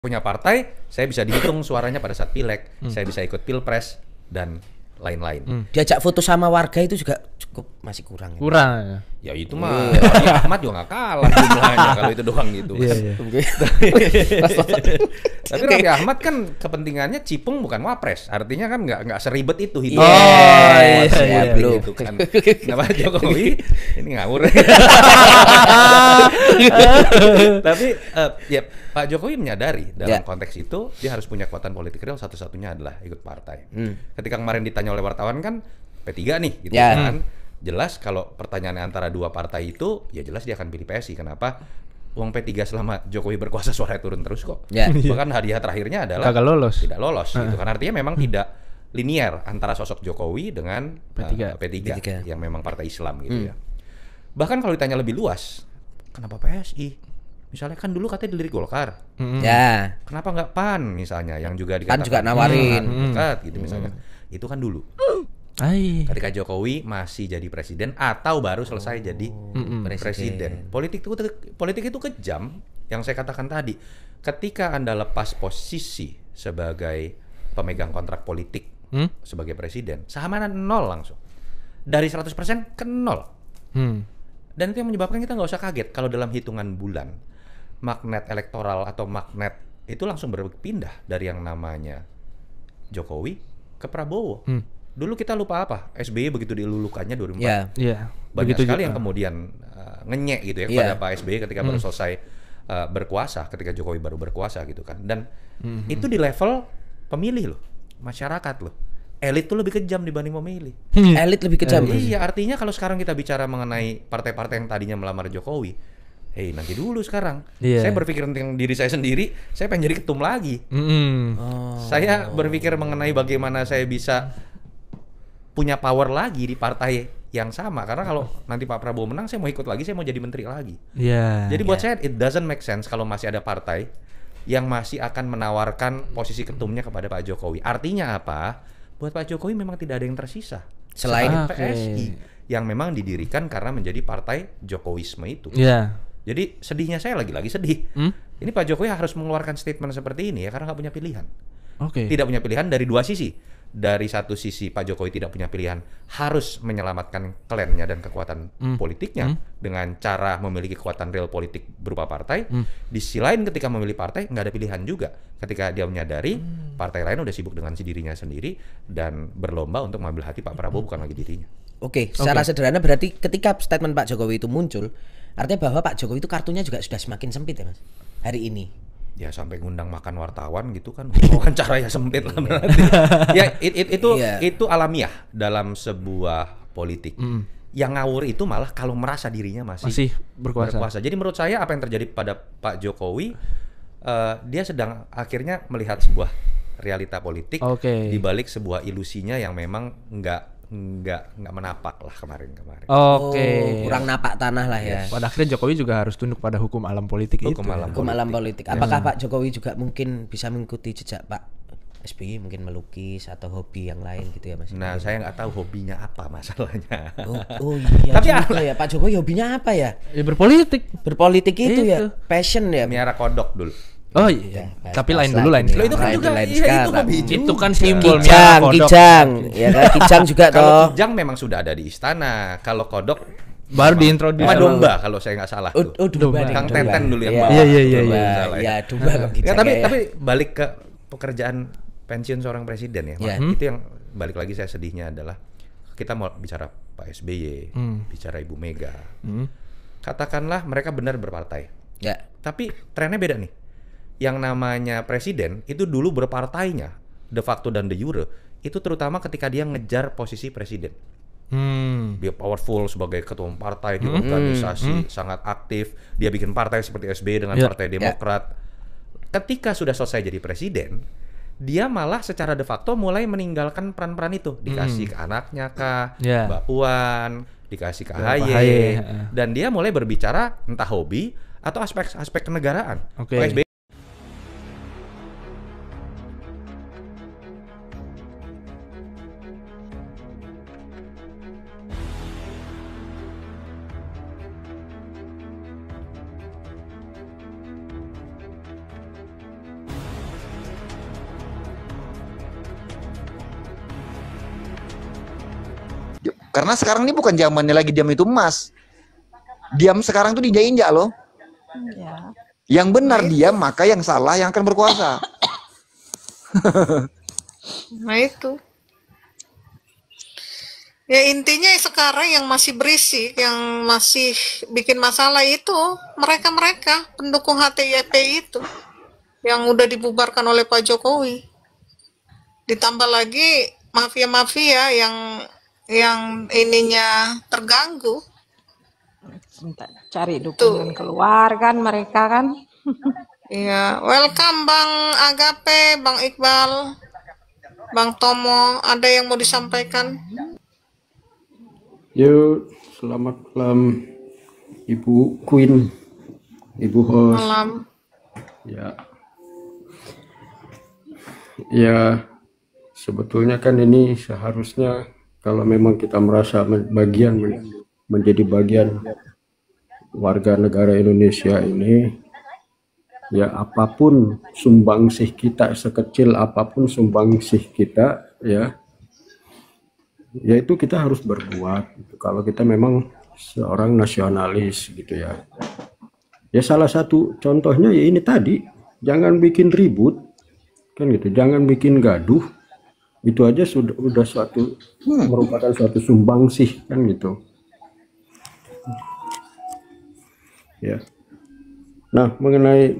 punya partai, saya bisa dihitung suaranya pada saat pileg, saya bisa ikut pilpres dan lain-lain. Diajak foto sama warga itu juga cukup masih kurang. Kurang. Ya itu mah Raffi Ahmad juga nggak kalah jumlahnya kalau itu doang gitu. Iya. Tapi Raffi Ahmad kan kepentingannya Cipung bukan wapres, artinya kan nggak seribet itu hidup. Iya. Belum gitu kan. Kenapa Jokowi ini ngawur? Tapi ya Pak Jokowi menyadari dalam konteks itu dia harus punya kekuatan politik real, satu-satunya adalah ikut partai. Ketika kemarin ditanya oleh wartawan kan P3 nih gitu kan. Jelas kalau pertanyaannya antara dua partai itu ya jelas dia akan pilih PSI. Kenapa? Uang P3 selama Jokowi berkuasa suaranya turun terus kok. Bahkan hadiah terakhirnya adalah Kagak lolos. Tidak lolos gitu kan, artinya memang tidak linier antara sosok Jokowi dengan P3 yang memang partai Islam gitu ya. Bahkan kalau ditanya lebih luas, kenapa PSI? Misalnya kan dulu katanya dilirik Golkar. Ya. Kenapa nggak PAN misalnya yang juga dikatakan PAN juga nawarin dekat gitu misalnya. Itu kan dulu. Ketika Jokowi masih jadi presiden atau baru selesai jadi presiden. Politik itu kejam yang saya katakan tadi. Ketika Anda lepas posisi sebagai pemegang kontrak politik sebagai presiden, sahamnya 0 langsung. Dari 100% ke 0. Dan itu yang menyebabkan kita nggak usah kaget kalau dalam hitungan bulan magnet elektoral atau magnet itu langsung berpindah dari yang namanya Jokowi ke Prabowo. Dulu kita lupa apa? SBY begitu dilulukannya 2004. Iya. Banyak sekali yang kemudian ngenyek gitu ya kepada Pak SBY ketika baru selesai berkuasa, ketika Jokowi baru berkuasa gitu kan. Dan itu di level pemilih loh, masyarakat loh. Elit tuh lebih kejam dibanding pemilih. Elit lebih kejam. Iya, artinya kalau sekarang kita bicara mengenai partai-partai yang tadinya melamar Jokowi, nanti dulu sekarang. Saya berpikir tentang diri saya sendiri, saya pengen jadi ketum lagi. Saya berpikir mengenai bagaimana saya bisa punya power lagi di partai yang sama. Karena kalau nanti Pak Prabowo menang, saya mau ikut lagi, saya mau jadi menteri lagi. Jadi buat saya it doesn't make sense kalau masih ada partai yang masih akan menawarkan posisi ketumnya kepada Pak Jokowi. Artinya apa? Buat Pak Jokowi memang tidak ada yang tersisa selain PSI yang memang didirikan karena menjadi partai Jokowisme itu. Jadi sedihnya saya lagi-lagi sedih. Ini Pak Jokowi harus mengeluarkan statement seperti ini ya karena nggak punya pilihan. Tidak punya pilihan dari dua sisi. Dari satu sisi Pak Jokowi tidak punya pilihan, harus menyelamatkan klannya dan kekuatan politiknya dengan cara memiliki kekuatan real politik berupa partai. Di sisi lain ketika memilih partai nggak ada pilihan juga. Ketika dia menyadari partai lain udah sibuk dengan si dirinya sendiri dan berlomba untuk mengambil hati Pak Prabowo bukan lagi dirinya. Secara sederhana berarti ketika statement Pak Jokowi itu muncul, artinya bahwa Pak Jokowi itu kartunya juga sudah semakin sempit ya Mas hari ini. Ya sampai ngundang makan wartawan gitu kan, wawancara ya sempit lah berarti. Ya itu alamiah dalam sebuah politik. Yang ngawur itu malah kalau merasa dirinya masih berkuasa. Jadi menurut saya apa yang terjadi pada Pak Jokowi, dia sedang akhirnya melihat sebuah realita politik di balik sebuah ilusinya yang memang nggak menapak lah kemarin. Kurang napak tanah lah ya. Pada akhirnya Jokowi juga harus tunduk pada hukum alam politik itu. Hukum alam politik. Apakah Pak Jokowi juga mungkin bisa mengikuti jejak Pak SBY, mungkin melukis atau hobi yang lain gitu ya Mas? Nah, saya nggak tahu hobinya apa masalahnya. Iya. Tapi ya Pak Jokowi hobinya apa ya? Ya berpolitik. Berpolitik itu ya, passion ya. Miara kodok dulu. Oh iya, tapi lain dulu. Itu kan juga itu kan simbol Kijang, ya kan Kijang juga toh. Kalau Kijang memang sudah ada di istana. Kalau kodok baru diintroduksi. Domba kalau saya nggak salah tuh. Domba. Kang Teten dulu yang bawa. Iya, domba. Ya, tapi balik ke pekerjaan pensiun seorang presiden ya. Itu yang balik lagi saya sedihnya adalah kita mau bicara Pak SBY, bicara Ibu Mega. Katakanlah mereka benar berpartai. Ya. Tapi trennya beda nih. Yang namanya presiden itu dulu berpartainya de facto dan de jure itu terutama ketika dia ngejar posisi presiden. Dia powerful sebagai ketua partai di organisasi, sangat aktif. Dia bikin partai seperti SBY dengan Partai Demokrat. Ketika sudah selesai jadi presiden, dia malah secara de facto mulai meninggalkan peran-peran itu. Dikasih ke anaknya kah, Mbak Puan, dikasih ke AHY, dan dia mulai berbicara entah hobi atau aspek kenegaraan. SBY Karena sekarang ini bukan zamannya lagi diam itu emas. Diam sekarang tuh diinjak-injak loh. Ya. Yang benar diam, maka yang salah yang akan berkuasa. Nah itu. Ya intinya sekarang yang masih berisik, yang masih bikin masalah itu mereka-mereka pendukung HTIP itu yang udah dibubarkan oleh Pak Jokowi. Ditambah lagi mafia-mafia yang ininya terganggu. Minta cari dukungan keluar kan mereka kan. Iya, welcome Bang Agape, Bang Iqbal, Bang Tomo, ada yang mau disampaikan? Yuk, selamat malam Ibu Queen, Ibu host. Malam. Ya, sebetulnya kan ini seharusnya kalau memang kita merasa menjadi bagian warga negara Indonesia ini, ya apapun sumbangsih kita, sekecil apapun sumbangsih kita, ya itu kita harus berbuat gitu. Kalau kita memang seorang nasionalis gitu ya. Ya salah satu contohnya ya ini tadi, jangan bikin ribut kan gitu, jangan bikin gaduh. Itu aja sudah merupakan suatu sumbangsih kan gitu. Ya. Nah, mengenai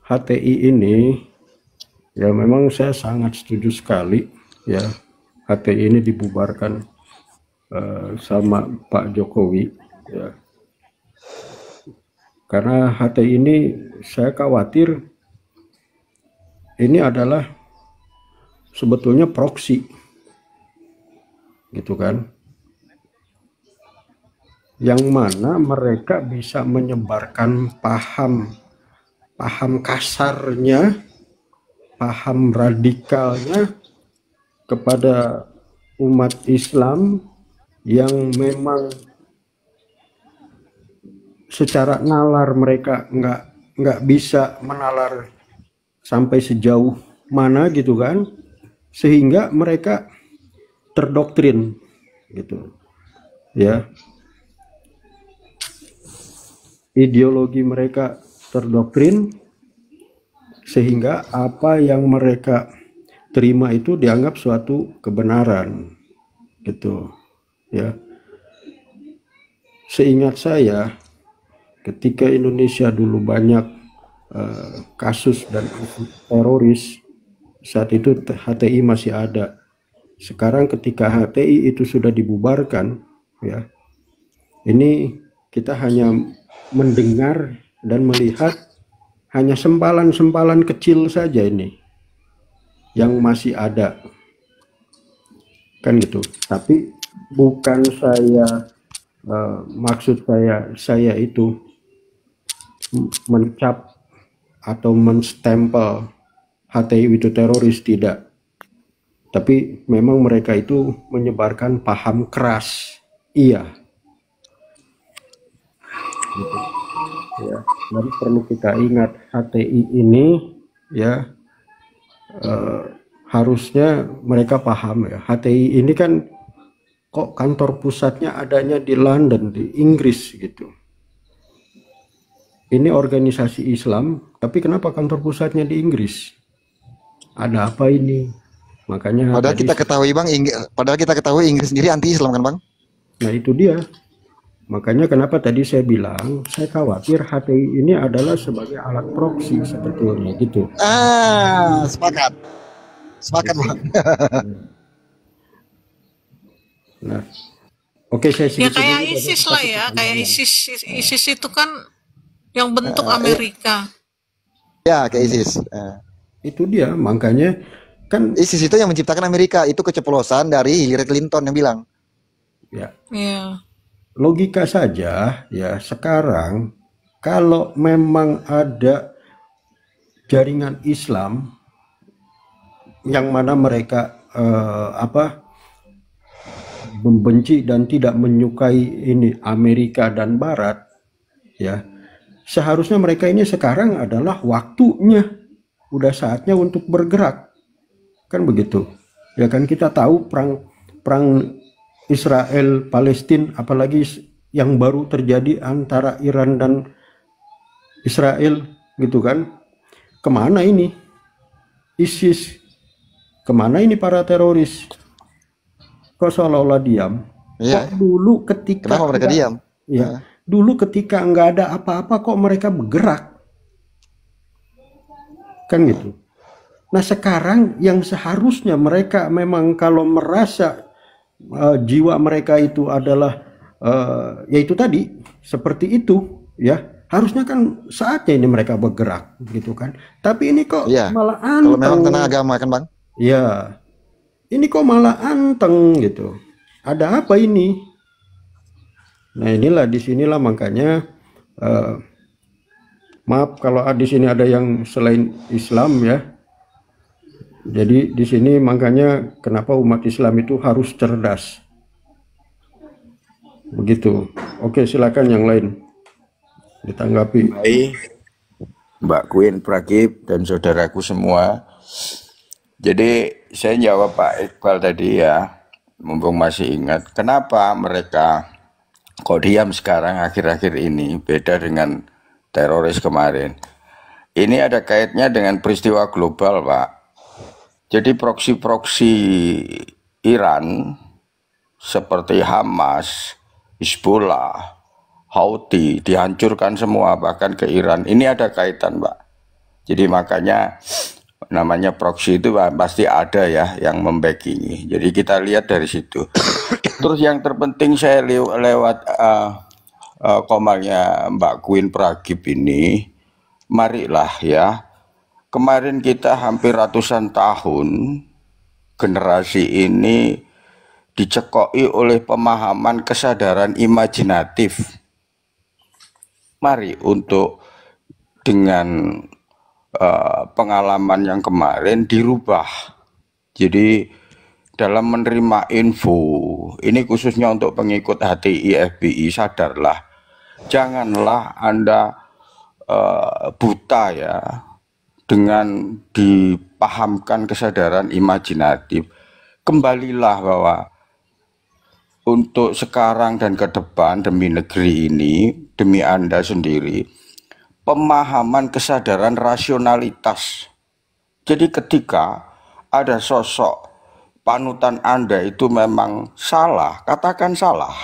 HTI ini ya memang saya sangat setuju sekali ya. HTI ini dibubarkan sama Pak Jokowi ya. Karena HTI ini saya khawatir ini adalah sebetulnya proksi gitu kan, yang mana mereka bisa menyebarkan paham kasarnya, paham radikalnya kepada umat Islam yang memang secara nalar mereka nggak bisa menalar sampai sejauh mana gitu kan, sehingga mereka terdoktrin gitu ya, ideologi mereka terdoktrin sehingga apa yang mereka terima itu dianggap suatu kebenaran gitu ya. Seingat saya ketika Indonesia dulu banyak kasus dan teroris, saat itu HTI masih ada. Sekarang ketika HTI itu sudah dibubarkan ya, ini kita hanya mendengar dan melihat hanya sempalan-sempalan kecil saja ini yang masih ada kan gitu. Tapi bukan saya maksud saya itu mencap atau menstempel HTI itu teroris, tidak. Tapi memang mereka itu menyebarkan paham keras, iya gitu ya. Dan perlu kita ingat HTI ini ya, harusnya mereka paham ya, HTI ini kan kok kantor pusatnya adanya di London, di Inggris gitu. Ini organisasi Islam, tapi kenapa kantor pusatnya di Inggris? Ada apa ini? Makanya padahal kita ketahui Bang, padahal kita ketahui Inggris sendiri anti Islam kan Bang? Nah itu dia. Makanya kenapa tadi saya bilang saya khawatir HTI ini adalah sebagai alat proksi sebetulnya gitu. Sepakat Bang. Nah, oke, saya Ya kayak ISIS lah ya, kayak ISIS itu kan yang bentuk Amerika. Ya kayak ISIS. Itu dia, makanya kan ISIS itu yang menciptakan Amerika, itu keceplosan dari Hillary Clinton yang bilang. Ya. Iya. Logika saja ya, sekarang kalau memang ada jaringan Islam yang mana mereka membenci dan tidak menyukai ini Amerika dan Barat ya, seharusnya mereka ini sekarang adalah waktunya, udah saatnya untuk bergerak kan begitu ya kan. Kita tahu perang Israel Palestina, apalagi yang baru terjadi antara Iran dan Israel gitu kan. Kemana ini ISIS, kemana ini para teroris? Kok seolah-olah diam? Iya. Kok dulu ketika Kenapa mereka diam? Ya, dulu ketika nggak ada apa-apa kok mereka bergerak, kan gitu. Nah sekarang yang seharusnya mereka memang kalau merasa jiwa mereka itu adalah yaitu tadi seperti itu, ya harusnya kan saatnya ini mereka bergerak gitu kan. Tapi ini kok Iya. malah Kalau memang anteng. tentang agama kan Bang. Ya, ini kok malah anteng gitu. Ada apa ini? Nah inilah disinilah makanya maaf kalau di sini ada yang selain Islam ya. Jadi di sini makanya kenapa umat Islam itu harus cerdas. Begitu. Oke, silakan yang lain ditanggapi. Baik, Mbak Queen, Pragib, dan saudaraku semua. Jadi saya jawab Pak Iqbal tadi ya, mumpung masih ingat, kenapa mereka kok diam sekarang akhir-akhir ini, beda dengan teroris kemarin. Ini ada kaitnya dengan peristiwa global, Pak. Jadi proksi-proksi Iran seperti Hamas, Hizbullah, Houthi dihancurkan semua bahkan ke Iran. Ini ada kaitan, Pak. Jadi makanya namanya proksi itu pasti ada ya yang membackingi. Jadi kita lihat dari situ. Terus yang terpenting saya lewat komalnya Mbak Queen Pragib ini, marilah ya. Kemarin kita hampir ratusan tahun generasi ini dicekoki oleh pemahaman kesadaran imajinatif. Mari untuk dengan pengalaman yang kemarin dirubah. Jadi dalam menerima info, ini khususnya untuk pengikut HTI FPI, sadarlah, janganlah Anda buta ya dengan dipahamkan kesadaran imajinatif. Kembalilah bahwa untuk sekarang dan ke depan demi negeri ini, demi Anda sendiri, pemahaman kesadaran rasionalitas. Jadi ketika ada sosok panutan Anda itu memang salah, katakan salah.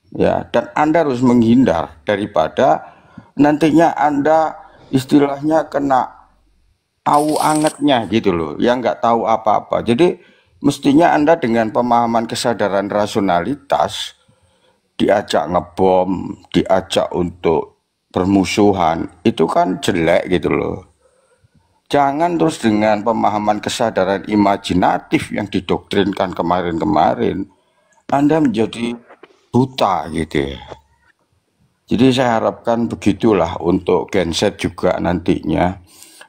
Ya, dan Anda harus menghindar daripada nantinya Anda istilahnya kena tahu angetnya gitu loh, yang nggak tahu apa-apa. Jadi mestinya Anda dengan pemahaman kesadaran rasionalitas diajak ngebom, diajak untuk bermusuhan, itu kan jelek gitu loh. Jangan terus dengan pemahaman kesadaran imajinatif yang didoktrinkan kemarin-kemarin Anda menjadi buta gitu ya. Jadi saya harapkan begitulah untuk Gen Z juga nantinya.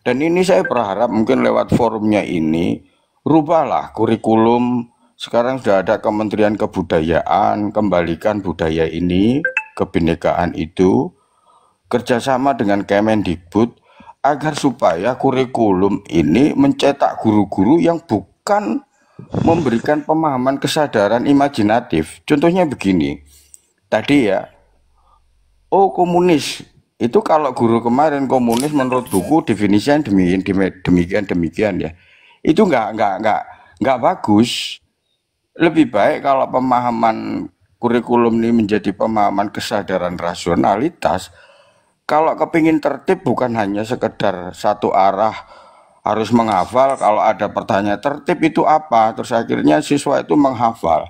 Dan ini saya berharap mungkin lewat forumnya ini, rubahlah kurikulum. Sekarang sudah ada Kementerian Kebudayaan, kembalikan budaya ini, kebinekaan itu, kerjasama dengan Kemendikbud, agar supaya kurikulum ini mencetak guru-guru yang bukan memberikan pemahaman kesadaran imajinatif. Contohnya begini, tadi ya, oh komunis, itu kalau guru kemarin komunis menurut buku definisinya demikian ya, itu nggak bagus. Lebih baik kalau pemahaman kurikulum ini menjadi pemahaman kesadaran rasionalitas. Kalau kepingin tertib bukan hanya sekedar satu arah harus menghafal, kalau ada pertanyaan tertib itu apa, terus akhirnya siswa itu menghafal.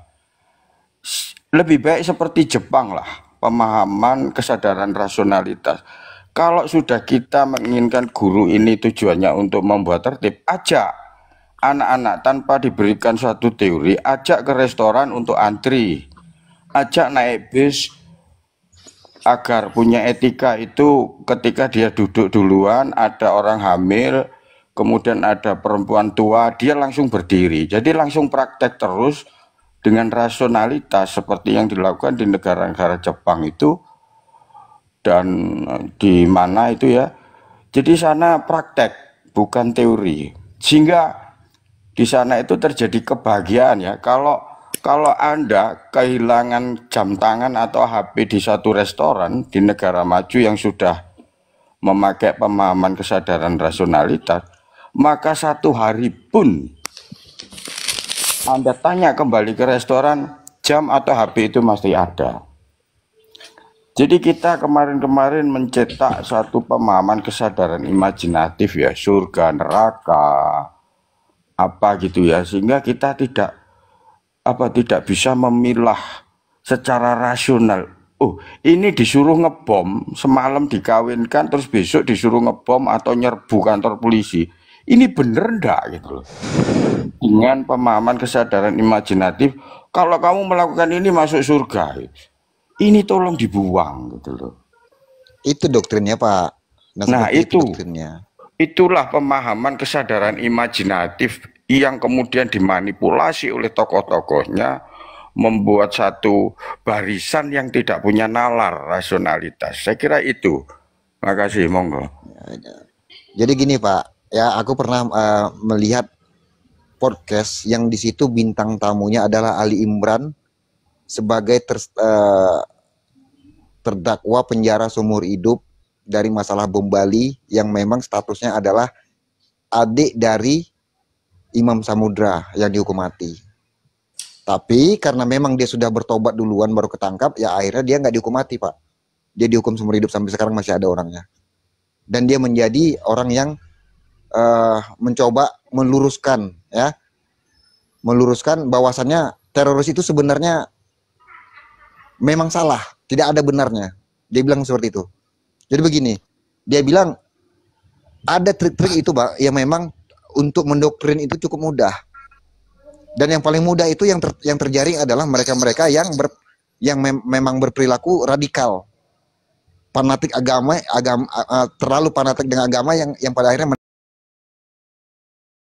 Lebih baik seperti Jepang lah, pemahaman kesadaran rasionalitas. Kalau sudah kita menginginkan guru ini tujuannya untuk membuat tertib, ajak anak-anak tanpa diberikan suatu teori, ajak ke restoran untuk antri, ajak naik bis agar punya etika itu ketika dia duduk duluan, ada orang hamil, kemudian ada perempuan tua, dia langsung berdiri. Jadi langsung praktek terus dengan rasionalitas seperti yang dilakukan di negara-negara Jepang itu dan di mana itu ya. Jadi sana praktek bukan teori. Sehingga di sana itu terjadi kebahagiaan ya. Kalau kalau Anda kehilangan jam tangan atau HP di satu restoran di negara maju yang sudah memakai pemahaman kesadaran rasionalitas, maka satu hari pun Anda tanya kembali ke restoran, jam atau HP itu masih ada. Jadi kita kemarin-kemarin mencetak satu pemahaman kesadaran imajinatif ya, surga, neraka, apa gitu ya, sehingga kita tidak bisa memilah secara rasional. Oh, ini disuruh ngebom, semalam dikawinkan, terus besok disuruh ngebom atau nyerbu kantor polisi. Ini bener ndak gitu loh. Dengan pemahaman kesadaran imajinatif, kalau kamu melakukan ini masuk surga. Ini tolong dibuang gitu loh. Itu doktrinnya, Pak. Nah, itu doktrinnya. Itulah pemahaman kesadaran imajinatif yang kemudian dimanipulasi oleh tokoh-tokohnya, membuat satu barisan yang tidak punya nalar rasionalitas. Saya kira itu. Makasih, monggo. Jadi gini, Pak, ya aku pernah melihat podcast yang di situ bintang tamunya adalah Ali Imran sebagai terdakwa penjara seumur hidup dari masalah bom Bali yang memang statusnya adalah adik dari Imam Samudra yang dihukum mati. Tapi karena memang dia sudah bertobat duluan baru ketangkap, ya akhirnya dia nggak dihukum mati, Pak. Dia dihukum seumur hidup, sampai sekarang masih ada orangnya. Dan dia menjadi orang yang mencoba meluruskan bahwasannya teroris itu sebenarnya memang salah, tidak ada benarnya. Dia bilang seperti itu. Jadi begini, dia bilang ada trik-trik itu, Pak, yang memang untuk mendoktrin itu cukup mudah. Dan yang paling mudah itu yang terjaring adalah mereka-mereka yang memang berperilaku radikal, fanatik agama, terlalu fanatik dengan agama yang pada akhirnya